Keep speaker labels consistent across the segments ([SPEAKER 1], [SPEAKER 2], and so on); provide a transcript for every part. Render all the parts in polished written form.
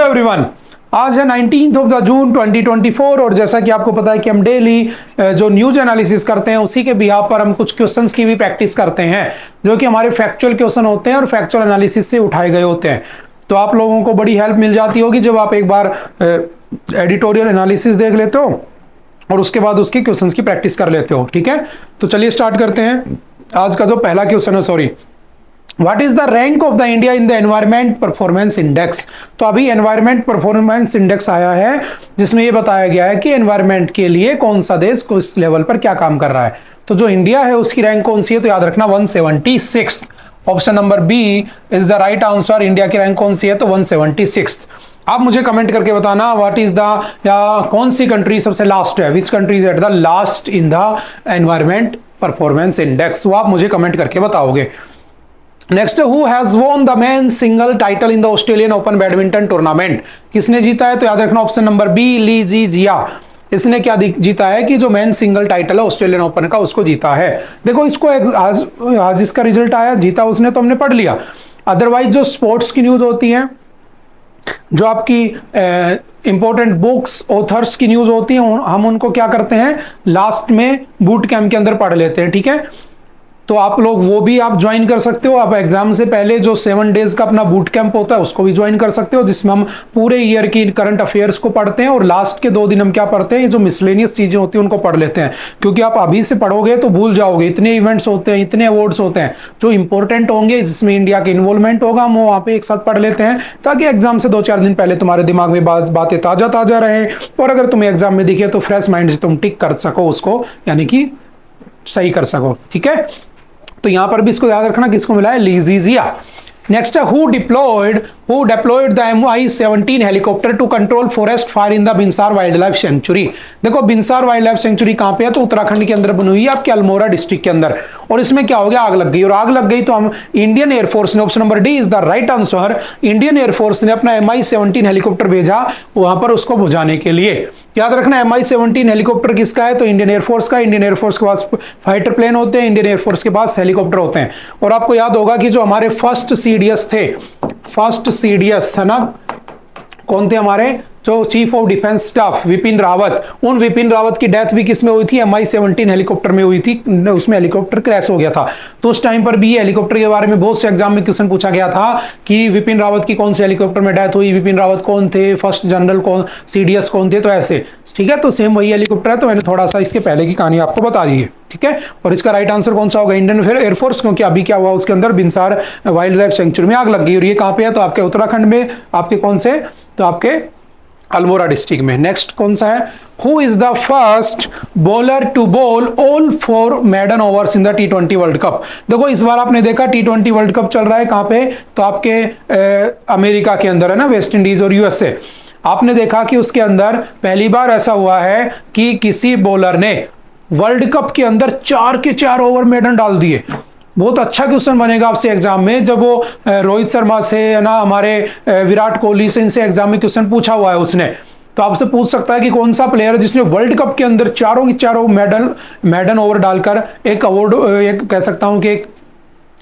[SPEAKER 1] Everyone, आज है 19 of the June 2024 और जैसा कि आपको पता है कि हम डेली जो न्यूज एनालिसिस करते हैं उसी के बिहाफ पर हम कुछ क्वेश्चंस की भी प्रैक्टिस करते हैं जो कि हमारे फैक्चुअल क्वेश्चन होते हैं और फैक्चुअल एनालिसिस से उठाए गए होते हैं। तो आप लोगों को बड़ी हेल्प मिल जाती होगी जब आप एक बार एडिटोरियल एनालिसिस देख लेते हो और उसके बाद उसके क्वेश्चंस की प्रैक्टिस कर लेते हो। ठीक है, तो चलिए स्टार्ट करते हैं। आज का जो पहला क्वेश्चन है, what is the rank of the India in the environment performance index. तो अभी एनवायरमेंट परफॉर्मेंस इंडेक्स आया है जिसमें यह बताया गया है कि एनवायरमेंट के लिए कौन सा देश किस लेवल पर क्या काम कर रहा है। तो जो इंडिया है उसकी रैंक कौन सी है, तो याद रखना 176। Option number B is the right answer. India की रैंक कौन सी है, तो 176। आप मुझे कमेंट करके बताना व्हाट इज द, या कौन सी कंट्री सबसे लास्ट है, which country is at the last in the environment performance index, वो आप मुझे कमेंट करके बताओगे। Next, who has won the men single title in the Australian open badminton tournament. किसने जीता है, तो याद रखना ऑप्शन नंबर बी ली जी जिया। इसने क्या जीता है कि जो मेन सिंगल टाइटल है ऑस्ट्रेलियन ओपन का उसको जीता है। देखो इसको आज इसका रिजल्ट आया, जीता उसने तो हमने पढ़ लिया। अदरवाइज जो स्पोर्ट्स की न्यूज होती है, जो आपकी इंपॉर्टेंट बुक्स ऑथर्स की न्यूज होती है, हम उनको क्या करते हैं लास्ट में बूट कैंप के अंदर पढ़ लेते हैं। ठीक है, तो आप लोग वो भी आप ज्वाइन कर सकते हो। आप एग्जाम से पहले जो 7 डेज का अपना बूट कैंप होता है उसको भी ज्वाइन कर सकते हो, जिसमें हम पूरे ईयर की करंट अफेयर्स को पढ़ते हैं और लास्ट के 2 दिन हम क्या पढ़ते हैं, जो मिसलेनियस चीजें होती हैं उनको पढ़ लेते हैं। क्योंकि आप अभी से पढ़ोगे तो भूल जाओगे, इतने इवेंट्स होते हैं, इतने अवार्ड्स होते हैं जो इंपॉर्टेंट होंगे जिसमें इंडिया का इन्वॉल्वमेंट होगा, हम वहां पे एक साथ पढ़ लेते हैं ताकि एग्जाम से 2-4 दिन पहले तुम्हारे दिमाग में बातें ताजा रहे और अगर तुम्हें एग्जाम में दिखे तो फ्रेश माइंड से तुम टिक कर सको उसको, यानी कि सही कर सको। ठीक है, तो यहां पर भी इसको याद रखना किसको मिला है, लीजिजिया। नेक्स्ट है who deployed the MI-17 helicopter to control forest fire in the Binsar wildlife लाइफ सेंचुरी। देखो बिनसार वाइल्ड लाइफ सेंचुरी कहां पे है, तो उत्तराखंड के अंदर बनी हुई है, आपके अल्मोड़ा डिस्ट्रिक्ट के अंदर। और इसमें क्या हो गया, आग लग गई, और आग लग गई तो हम इंडियन एयरफोर्स ने, option number D is the right answer, Indian air force ने अपना MI-17 हेलीकॉप्टर भेजा वहां पर उसको बुझाने के लिए। याद रखना MI-17 हेलीकॉप्टर किसका है, तो इंडियन एयरफोर्स का। इंडियन एयरफोर्स के पास फाइटर प्लेन होते हैं, इंडियन एयरफोर्स के पास हेलीकॉप्टर होते हैं। और आपको याद होगा कि जो हमारे फर्स्ट CDS थे, फर्स्ट CDS है ना, कौन थे हमारे, जो chief of defence staff Vipin Rawat, उन विपिन रावत की डेथ भी किसमें हुई थी, MI-17 हेलीकॉप्टर में हुई थी। उसमें हेलीकॉप्टर क्रैश हो गया था। तो उस टाइम पर भी हेलीकॉप्टर के बारे में बहुत से एग्जाम में क्वेश्चन पूछा गया था कि विपिन रावत की कौन से हेलीकॉप्टर में डेथ हुई, विपिन रावत कौन थे, फर्स्ट जनरल कौन, CDS कौन थे, तो ऐसे। ठीक है, तो सेम वही हेलीकॉप्टर है, तो मैंने थोड़ा सा इसके पहले की कहानी आपको बता दी है। ठीक है, और इसका राइट आंसर कौन सा होगा, इंडियन एयरफोर्स, क्योंकि अभी क्या हुआ उसके अंदर बिनसार वाइल्ड लाइफ सेंचुरी में आग लग गई। और ये कहां पे है, तो आपके उत्तराखंड में, आपके कौन से, तो आपके अल्मोड़ा डिस्ट्रिक्ट में। नेक्स्ट कौन सा है, who is the first bowler to bowl all 4 maiden overs in the T20 world cup. देखो इस बार आपने देखा T20 वर्ल्ड कप चल रहा है कहां पे, तो आपके अमेरिका के अंदर है ना, वेस्ट इंडीज और USA। आपने देखा कि उसके अंदर पहली बार ऐसा हुआ है कि किसी बॉलर ने वर्ल्ड कप के अंदर 4 के 4 ओवर मेडन डाल दिए। बहुत अच्छा क्वेश्चन बनेगा आपसे एग्जाम में, जब वो रोहित शर्मा से है ना, हमारे विराट कोहली से, इनसे एग्जाम में क्वेश्चन पूछा हुआ है उसने, तो आपसे पूछ सकता है कि कौन सा प्लेयर है जिसने वर्ल्ड कप के अंदर चारों की चारों मेडन ओवर डालकर एक अवार्ड, एक कह सकता हूं कि एक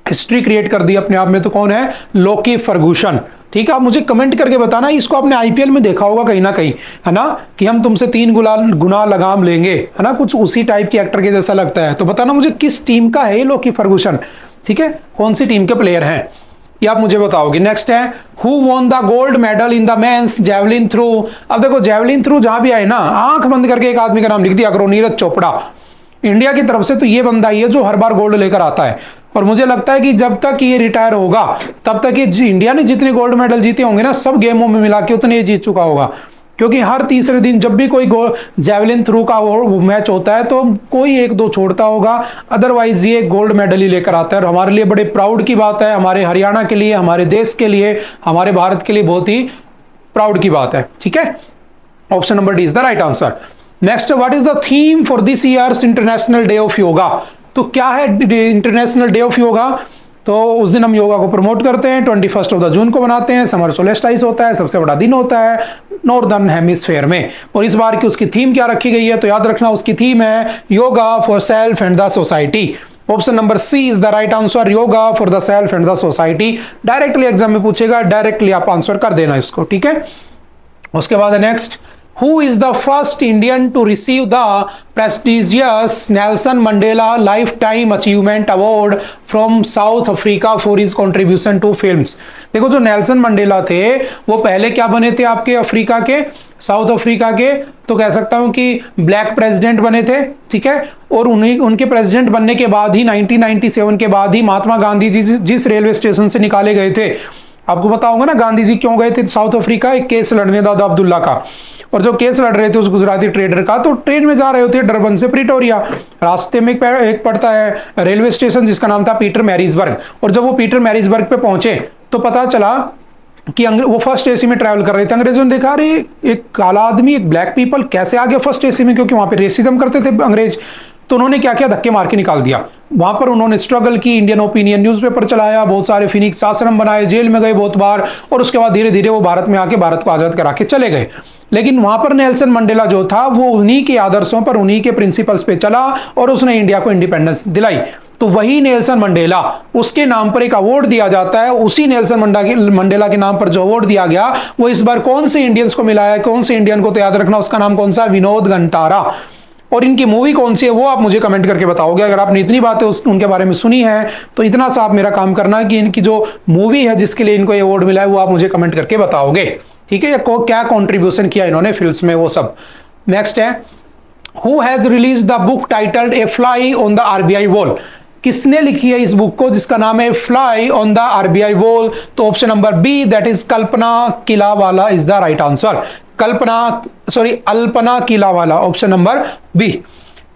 [SPEAKER 1] हिस्ट्री क्रिएट कर दी अपने आप में। तो कौन है, लोकी फर्गूसन। ठीक है, आप मुझे कमेंट करके बताना, इसको आपने IPL में देखा होगा कहीं ना कहीं, है ना, कि हम तुमसे 3 गुना लगाम लेंगे, है ना, कुछ उसी टाइप के एक्टर के जैसा लगता है। तो बताना मुझे किस टीम का है लोकी फर्गूसन। ठीक है, कौन सी टीम के प्लेयर हैं ये आप मुझे बताओगे। नेक्स्ट है who won the gold medal in the men's javelin through. अब देखो जेवलिन थ्रू जहां भी आए ना, आंख बंद करके एक आदमी का नाम लिख दिया करो, नीरज चोपड़ा। इंडिया की तरफ से तो ये बंदा ही है जो हर बार गोल्ड लेकर आता है, और मुझे लगता है कि जब तक ये रिटायर होगा तब तक ये इंडिया ने जितने गोल्ड मेडल जीते होंगे ना, सब गेमों में मिला के उतने ये जीत चुका होगा। क्योंकि हर तीसरे दिन जब भी कोई जेवलिन थ्रू का मैच होता है तो कोई 1-2 छोड़ता होगा, अदरवाइज ये गोल्ड मेडल ही लेकर आता है। और हमारे लिए बड़े प्राउड की बात है, हमारे हरियाणा के लिए, हमारे देश के लिए, हमारे भारत के लिए बहुत ही प्राउड की बात है। ठीक है, option number D is the right answer. Next, what is the theme for this years international day of yoga. तो क्या है इंटरनेशनल डे ऑफ योगा, तो उस दिन हम योगा को प्रमोट करते हैं, 21 ऑफ द जून को बनाते हैं, समर सोलेस्टाइस होता है, सबसे बड़ा दिन होता है नॉर्दर्न हेमिस्फेयर में। और इस बार की उसकी थीम क्या रखी गई है, तो याद रखना उसकी थीम है yoga for self and the society. Option number C is the right answer, yoga for the self and the society. Directly exam में पूछेगा, डायरेक्टली आप आंसर कर देना इसको। ठीक है, उसके बाद next, who is the first Indian to receive the prestigious Nelson Mandela life time achievement award from South Africa for his contribution to films. देखो जो नेल्सन मंडेला थे वो पहले क्या बने थे आपके अफ्रीका के, साउथ अफ्रीका के, तो कह सकता हूं कि ब्लैक प्रेसिडेंट बने थे, ठीक है। और उन्हीं उनके प्रेसिडेंट बनने के बाद ही 1997 के बाद ही महात्मा गांधी जी जिस रेलवे स्टेशन से निकाले गए थे, आपको पता होगा ना गांधी जी क्यों गए थे साउथ अफ्रीका, एक केस लड़ने दादा अब्दुल्ला का, और जो केस लड़ रहे थे उस गुजराती ट्रेडर का, तो ट्रेन में जा रहे होते डरबन से प्रिटोरिया, रास्ते में एक पड़ता है रेलवे स्टेशन जिसका नाम था पीटर मैरिजबर्ग, और जब वो पीटर मैरिजबर्ग पे पहुंचे तो पता चला कि वो फर्स्ट एसी में ट्रैवल कर रहे थे। अंग्रेजों ने देखा अरे एक काला आदमी, एक ब्लैक पीपल कैसे आ गया फर्स्ट एसी में, क्योंकि वहां पे रेसिज्म करते थे अंग्रेज। तो उन्होंने क्या किया, धक्के मार के निकाल दिया। वहां पर उन्होंने स्ट्रगल की, इंडियन ओपिनियन न्यूज़पेपर चलाया, बहुत सारे फिनिक्स आश्रम बनाए, जेल में गए बहुत बार, और उसके बाद धीरे धीरे वो भारत में आके भारत को आजाद करा के चले गए। लेकिन वहां पर नेल्सन मंडेला जो था वो उन्हीं के आदर्शों पर, उन्हीं के प्रिंसिपल्स पे चला और उसने इंडिया को इंडिपेंडेंस दिलाई। तो वही नेल्सन मंडेला, उसके नाम पर एक अवार्ड दिया जाता है। उसी नेल्सन मंडेला के नाम पर जो अवार्ड दिया गया वो इस बार कौन से इंडियंस को मिला है, कौन से इंडियन को, तो याद रखना उसका नाम कौन सा, विनोद घंटारा। और इनकी मूवी कौन सी है वो आप मुझे कमेंट करके बताओगे। अगर आपने इतनी बातें उनके बारे में सुनी है तो इतना सा आप मेरा काम करना कि इनकी जो मूवी है जिसके लिए इनको ये अवार्ड मिला है वो आप मुझे कमेंट करके बताओगे, ठीक है। क्या कॉन्ट्रीब्यूशन किया इन्होंने फिल्म्स में, वो सब। नेक्स्ट है, who has release the book titled a fly on the RBI wall. किसने लिखी है इस बुक को जिसका नाम है fly on the RBI wall? तो option number B, that is Kalpana Kilawala is the right answer. Alpana Kilawala, option number B.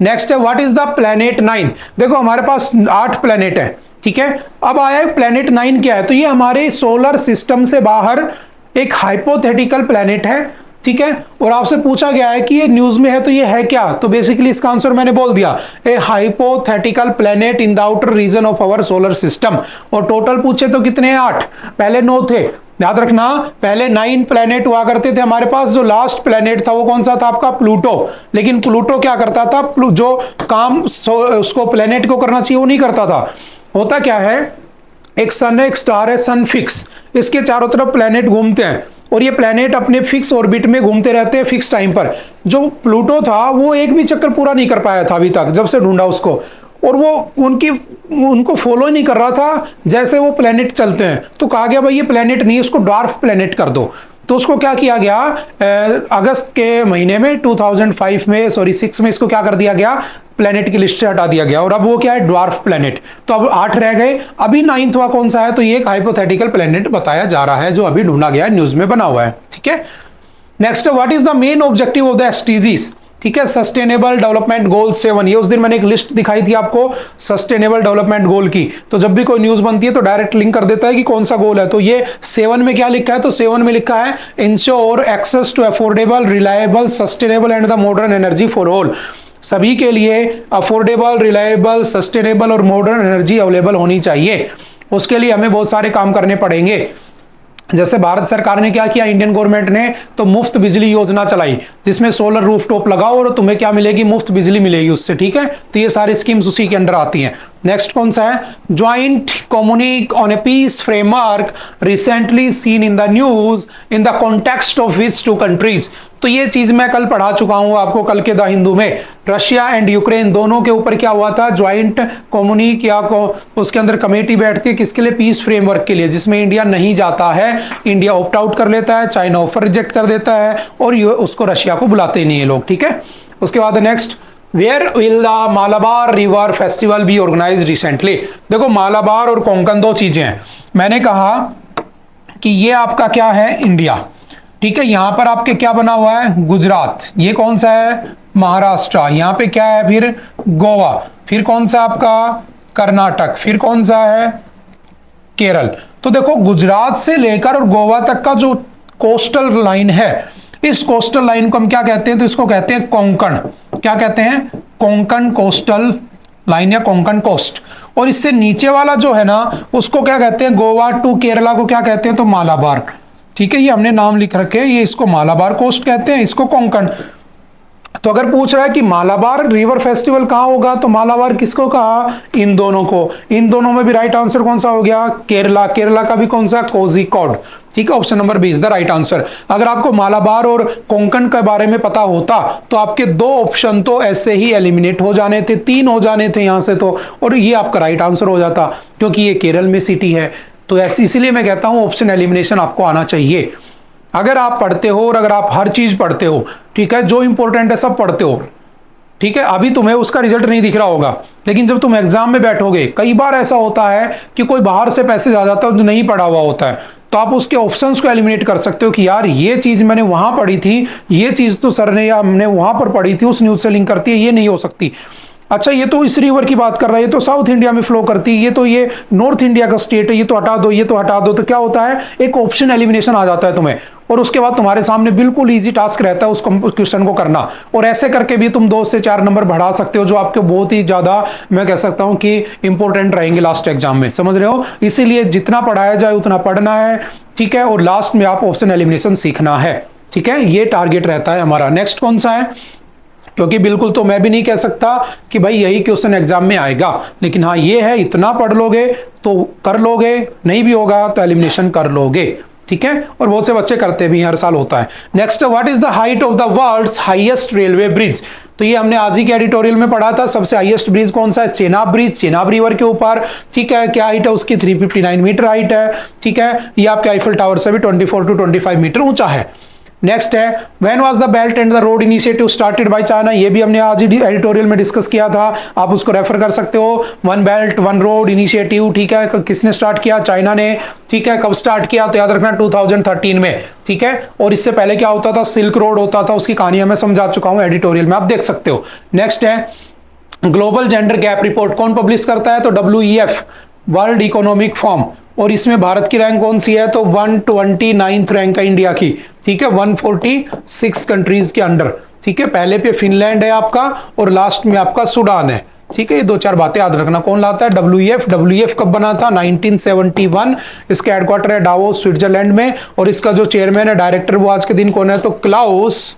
[SPEAKER 1] Next है, व्हाट इज द प्लेनेट 9? देखो हमारे पास 8 प्लेनेट है, ठीक है। अब आया है प्लेनेट 9 क्या है, तो ये हमारे सोलर सिस्टम से बाहर एक हाइपोथेटिकल प्लेनेट है, ठीक है। और आपसे पूछा गया है कि ये न्यूज में है तो ये है क्या, तो बेसिकली इसका आंसर मैंने बोल दिया, a hypothetical planet in the outer region of our solar system. और टोटल पूछे तो कितने हैं, 8, पहले 9 थे, याद रखना। पहले 9 प्लेनेट हुआ करते थे हमारे पास। जो लास्ट प्लेनेट था वो कौन सा था आपका, प्लूटो। लेकिन प्लूटो क्या करता था, जो काम उसको प्लेनेट को करना चाहिए वो नहीं करता था। होता क्या है, एक सन है, एक स्टार है, सन फिक्स, इसके चारों तरफ प्लेनेट घूमते हैं और ये प्लेनेट अपने फिक्स ऑर्बिट में घूमते रहते हैं फिक्स टाइम पर। जो प्लूटो था वो एक भी चक्कर पूरा नहीं कर पाया था अभी तक, जब से ढूंढा उसको, और वो उनको फॉलो नहीं कर रहा था जैसे वो प्लेनेट चलते हैं। तो कहा गया भाई ये प्लेनेट नहीं, उसको ड्वार्फ प्लेनेट कर दो। तो उसको क्या किया गया, अगस्त के महीने में 6 में इसको क्या कर दिया गया, प्लेनेट की लिस्ट से हटा दिया गया। और अब वो क्या है, ड्वार्फ प्लेनेट। तो अब 8 रह गए। अभी 9वां कौन सा है, तो ये एक हाइपोथेटिकल प्लेनेट बताया जा रहा है जो अभी ढूंढा गया है, न्यूज में बना हुआ है, ठीक है। Next, what is the main objective of the SDGs? ठीक है, सस्टेनेबल डेवलपमेंट गोल 7। ये उस दिन मैंने एक लिस्ट दिखाई थी आपको सस्टेनेबल डेवलपमेंट गोल की। तो जब भी कोई न्यूज बनती है तो डायरेक्ट लिंक कर देता है कि कौन सा गोल है। तो ये 7 में क्या लिखा है, तो 7 में लिखा है ensure access to affordable, reliable, sustainable and the modern energy for all. सभी के लिए अफोर्डेबल, रिलायबल, सस्टेनेबल और मॉडर्न एनर्जी अवेलेबल होनी चाहिए। उसके लिए हमें बहुत सारे काम करने पड़ेंगे। जैसे भारत सरकार ने क्या किया, इंडियन गवर्नमेंट ने तो मुफ्त बिजली योजना चलाई, जिसमें सोलर रूफटॉप लगाओ और तुम्हें क्या मिलेगी, मुफ्त बिजली मिलेगी उससे, ठीक है। तो ये सारी स्कीम्स उसी के अंडर आती हैं। नेक्स्ट कौन सा है, joint communique on a peace framework recently seen in the news in the context of which 2 countries. तो ये चीज मैं कल पढ़ा चुका हूं आपको, कल के द हिंदू में। रशिया एंड यूक्रेन दोनों के ऊपर क्या हुआ था, ज्वाइंट कम्युनिक या उसके अंदर कमेटी बैठती है, किसके लिए, पीस फ्रेमवर्क के लिए, जिसमें इंडिया नहीं जाता है। इंडिया ऑप्ट आउट कर लेता है, चाइना ऑफर रिजेक्ट कर देता है और उसको रशिया को बुलाते नहीं है लोग, ठीक है। उसके बाद next, where will the Malabar river festival be organised recently. देखो मालाबार और कोंकण 2 चीजें हैं। मैंने कहा कि ये आपका क्या है, इंडिया, ठीक है। यहां पर आपके क्या बना हुआ है, गुजरात। ये कौन सा है, महाराष्ट्र। यहां पे क्या है फिर, गोवा। फिर कौन सा आपका, कर्नाटक। फिर कौन सा है, केरल। तो देखो गुजरात से लेकर और गोवा तक का जो कोस्टल लाइन है, इस कोस्टल लाइन को हम क्या कहते हैं, तो इसको कहते हैं कोंकण। क्या कहते हैं, कोंकण कोस्टल लाइन या कोंकण कोस्ट। और इससे नीचे वाला जो है ना उसको क्या कहते हैं, गोवा टू केरला को क्या कहते हैं, तो मालाबार, ठीक है। ये हमने नाम लिख रखे हैं, ये इसको मालाबार कोस्ट कहते हैं, इसको कोंकण। तो अगर पूछ रहा है कि मालाबार रिवर फेस्टिवल कहां होगा, तो मालाबार किसको कहा, इन दोनों को। इन दोनों में भी राइट आंसर कौन सा हो गया, केरला। केरला का भी कौन सा, कोझिकोड। ठीक है, option number B is the right answer. अगर आपको मालाबार और कोंकण के बारे में पता होता तो आपके 2 ऑप्शन तो ऐसे ही एलिमिनेट हो जाने थे, 3 हो जाने थे यहां से तो, और ये आपका राइट आंसर हो जाता, क्योंकि ये केरल में सिटी है। तो ऐसे इसीलिए मैं कहता हूं ऑप्शन एलिमिनेशन आपको आना चाहिए। अगर आप पढ़ते हो और अगर आप हर चीज पढ़ते हो, ठीक है, जो इंपॉर्टेंट है सब पढ़ते हो, ठीक है, अभी तुम्हें उसका रिजल्ट नहीं दिख रहा होगा, लेकिन जब तुम एग्जाम में बैठोगे, कई बार ऐसा होता है कि कोई बाहर से पैसे आ जाता है जो नहीं पढ़ा हुआ होता है, तो आप उसके ऑप्शंस को एलिमिनेट कर सकते हो कि यार ये चीज मैंने वहां पढ़ी थी, ये चीज तो सर ने या हमने वहां पर पढ़ी थी, उस न्यूज से लिंक करती है, ये नहीं हो सकती। अच्छा, ये तो इस रिवर की बात कर रहा है, ये तो साउथ इंडिया में फ्लो करती है, ये तो ये नॉर्थ इंडिया का स्टेट है, ये तो हटा दो, ये तो हटा दो। तो क्या होता है, एक ऑप्शन एलिमिनेशन आ जाता है तुम्हें, और उसके बाद तुम्हारे सामने बिल्कुल इजी टास्क रहता है उस क्वेश्चन को करना, और ऐसे करके भी तुम 2 से 4 नंबर बढ़ा सकते हो, जो आपके बहुत ही ज्यादा, मैं कह सकता हूं कि इंपॉर्टेंट रहेंगे लास्ट एग्जाम में। समझ रहे हो, इसीलिए जितना पढ़ाया जाए उतना पढ़ना है, ठीक है, और लास्ट में आप ऑप्शन एलिमिनेशन सीखना है। ठीक है, ये टारगेट रहता है हमारा। नेक्स्ट कौन सा है, क्योंकि बिल्कुल तो मैं भी नहीं कह सकता कि भाई यही क्वेश्चन एग्जाम में आएगा, लेकिन हाँ ये है, इतना पढ़ लोगे तो कर लोगे, नहीं भी होगा तो एलिमिनेशन कर लोगे। ठीक है, और बहुत से बच्चे करते भी, हर साल होता है। Next, what is the height of the world's highest railway bridge. तो ये हमने आज ही के एडिटोरियल में पढ़ा था। सबसे हाईएस्ट ब्रिज कौन सा है, चेनाब ब्रिज, चेनाब रिवर के ऊपर। ठीक है, क्या हाइट है उसकी, 359 मीटर हाइट है। ठीक है, ये आपके आईफल टावर से भी 24 to 25 मीटर ऊंचा है। नेक्स्ट है, when was the belt and the road initiative started by China. ये भी हमने आज ही एडिटोरियल में डिस्कस किया था, आप उसको रेफर कर सकते हो। One belt one road initiative, ठीक है, किसने स्टार्ट किया, चाइना ने। ठीक है, कब स्टार्ट किया, तो याद रखना 2013 में। ठीक है, और इससे पहले क्या होता था, सिल्क रोड होता था, उसकी कहानियां मैं समझा चुका हूं एडिटोरियल में, आप देख सकते हो। नेक्स्ट है, ग्लोबल जेंडर गैप रिपोर्ट कौन पब्लिश करता है, तो WEF, वर्ल्ड इकोनॉमिक फोरम, और इसमें भारत की रैंक कौन सी है, तो 129th रैंक है इंडिया की। ठीक है, 146 कंट्रीज के अंडर। ठीक है, पहले पे फिनलैंड है आपका, और लास्ट में आपका सूडान है। ठीक है, ये 2-4 बातें याद रखना। कौन लाता है, WEF कब बना था, 1971। इसका हेडक्वार्टर है डावोस, स्विट्जरलैंड में, और इसका जो चेयरमैन है, डायरेक्टर, वो आज के दिन कौन है, तो क्लाउस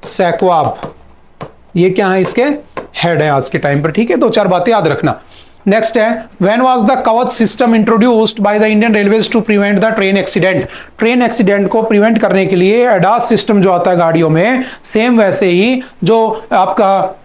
[SPEAKER 1] शवाब। ये क्या है, इसके हेड है आज के टाइम पर। ठीक है, 2-4 बातें याद रखना। नेक्स्ट है, when was the Kavach system introduced by the Indian railways to prevent the train accident. Train accident को प्रिवेंट करने के लिए एडास सिस्टम जो आता है गाड़ियों में, सेम वैसे ही जो आपका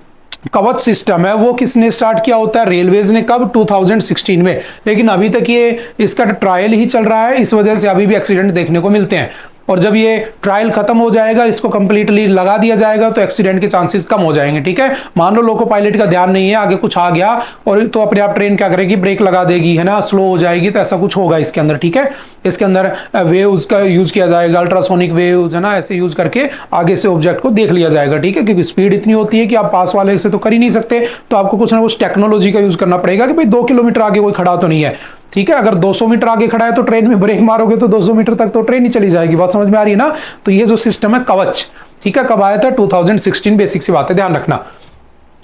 [SPEAKER 1] कवच सिस्टम है वो किसने स्टार्ट किया होता है, रेलवेज ने। कब, 2016 में। लेकिन अभी तक ये इसका ट्रायल ही चल रहा है, इस वजह से अभी भी एक्सीडेंट देखने को मिलते हैं। और जब ये ट्रायल खत्म हो जाएगा, इसको कंप्लीटली लगा दिया जाएगा, तो एक्सीडेंट के चांसेस कम हो जाएंगे। ठीक है, मान लो लोको पायलट का ध्यान नहीं है, आगे कुछ आ गया और तो अपने आप ट्रेन क्या करेगी, ब्रेक लगा देगी, है ना, स्लो हो जाएगी, तो ऐसा कुछ होगा इसके अंदर। ठीक है, इसके अंदर वेव्स का यूज किया जाएगा, अल्ट्रासोनिक वेव्स, है ना, ऐसे यूज करके आगे से ऑब्जेक्ट को देख लिया जाएगा। ठीक है, क्योंकि स्पीड इतनी होती है कि आप पास वाले से तो कर ही नहीं सकते, तो आपको कुछ ना कुछ टेक्नोलॉजी का यूज करना पड़ेगा कि भाई 2 किलोमीटर आगे कोई खड़ा तो नहीं है। ठीक है, अगर 200 मीटर आगे खड़ा है तो ट्रेन में ब्रेक मारोगे तो 200 मीटर तक तो ट्रेन ही चली जाएगी। बात समझ में आ रही है ना। तो ये जो सिस्टम है कवच, ठीक है, कब आया था, 2016। बेसिक सी बात है, ध्यान रखना।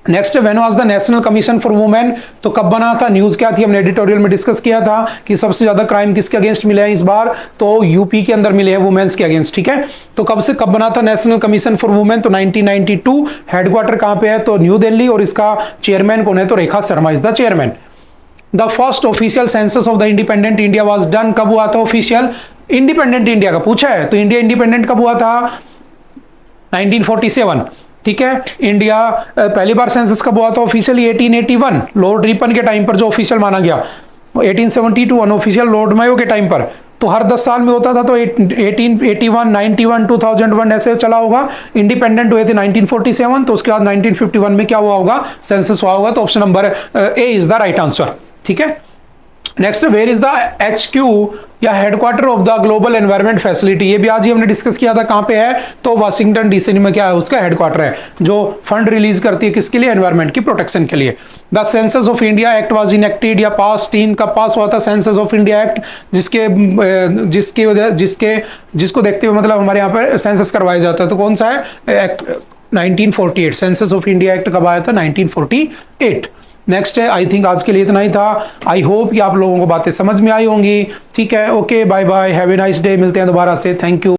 [SPEAKER 1] Next, when was the national commission for women. तो कब बना था, न्यूज क्या थी, हमने एडिटोरियल में डिस्कस किया था कि सबसे ज्यादा क्राइम किसके अगेंस्ट मिले हैं इस बार, तो यूपी के अंदर मिले हैं वुमेन्स के अगेंस्ट। ठीक है, तो कब से कब बना था नेशनल कमीशन फॉर वुमेन, तो 1992। हेडक्वार्टर कहां पे है, तो न्यू दिल्ली, और इसका चेयरमैन कौन है, तो Rekha Sharma is the chairman. The first official census of the independent India was done. कब हुआ था ऑफिशियल, इंडिपेंडेंट इंडिया का पूछा है, तो इंडिया इंडिपेंडेंट कब हुआ था, 1947। ठीक है, इंडिया पहली बार सेंसस कब हुआ था ऑफिशियली, 1881, लॉर्ड रिपन के टाइम पर जो ऑफिशियल माना गया। 1872 अनऑफिशियल लॉर्ड मायो के टाइम पर। तो हर 10 साल में होता था, तो 1881, 91, 2001 ऐसे चला होगा। इंडिपेंडेंट हुए थे 1947, तो उसके बाद 1951 में क्या हुआ होगा, सेंसस हुआ होगा। तो option number A is the right answer. ठीक है, next, where is the HQ या headquarter of the global environment facility. ये भी आज ही हमने डिस्कस किया था, कहां पे है, तो वाशिंगटन DC में क्या है, उसका हेडक्वार्टर है, जो फंड रिलीज करती है किसके लिए, एनवायरनमेंट की प्रोटेक्शन के लिए। The census of India act was enacted या पास 3 का पास हुआ था सेंसस ऑफ इंडिया एक्ट, जिसको देखते हुए मतलब हमारे यहाँ पर सेंसस करवाया जाता है, तो कौन सा है act, 1948। Census of India act कब आया था, 1948। नेक्स्ट है, आई थिंक आज के लिए इतना ही था। आई होप कि आप लोगों को बातें समझ में आई होंगी। ठीक है, okay, bye bye, have a nice day, मिलते हैं दोबारा से, थैंक यू।